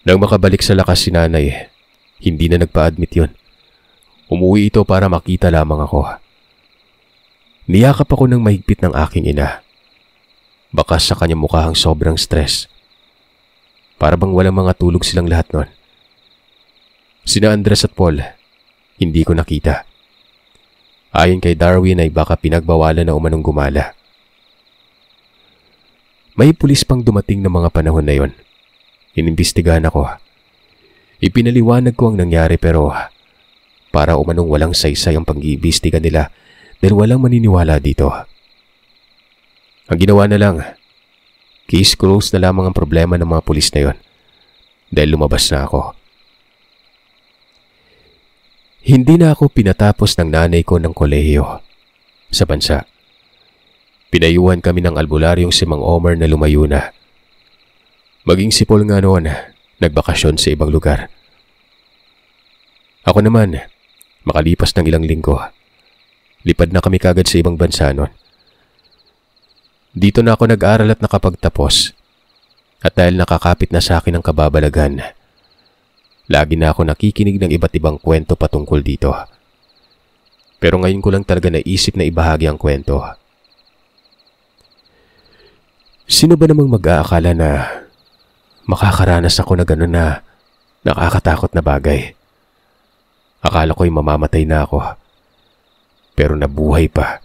B: Nang makabalik sa lakas si nanay, hindi na nagpa-admit yon. Umuwi ito para makita lamang ako. Niyakap ako ng mahigpit ng aking ina. Bakas sa kanyang mukhang sobrang stress. Para bang walang mga tulog silang lahat nun. Sina Andres at Paul, hindi ko nakita. Ayon kay Darwin ay baka pinagbawalan na umanong gumala. May pulis pang dumating ng mga panahon na yon. Inimbestigahan ako. Ipinaliwanag ko ang nangyari pero para umanong walang saysay ang pag-iimbestiga nila dahil walang maniniwala dito. Ang ginawa na lang, case closed na lamang ang problema ng mga pulis na yon dahil lumabas na ako. Hindi na ako pinatapos ng nanay ko ng kolehiyo sa bansa. Pinayuhan kami ng albularyong si Mang Omar na lumayo na. Maging si Paul nga noon, nagbakasyon sa ibang lugar. Ako naman, makalipas ng ilang linggo, lipad na kami kagad sa ibang bansa noon. Dito na ako nag-aral at nakapagtapos. At dahil nakakapit na sa akin ang kababalagan, lagi na ako nakikinig ng iba't ibang kwento patungkol dito. Pero ngayon ko lang talaga naisip na ibahagi ang kwento. Sino ba namang mag-aakala na makakaranas ako na gano'n na nakakatakot na bagay? Akala ko'y mamamatay na ako. Pero nabuhay pa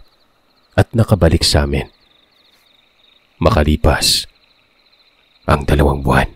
B: at nakabalik sa amin. Makalipas ang 2 buwan.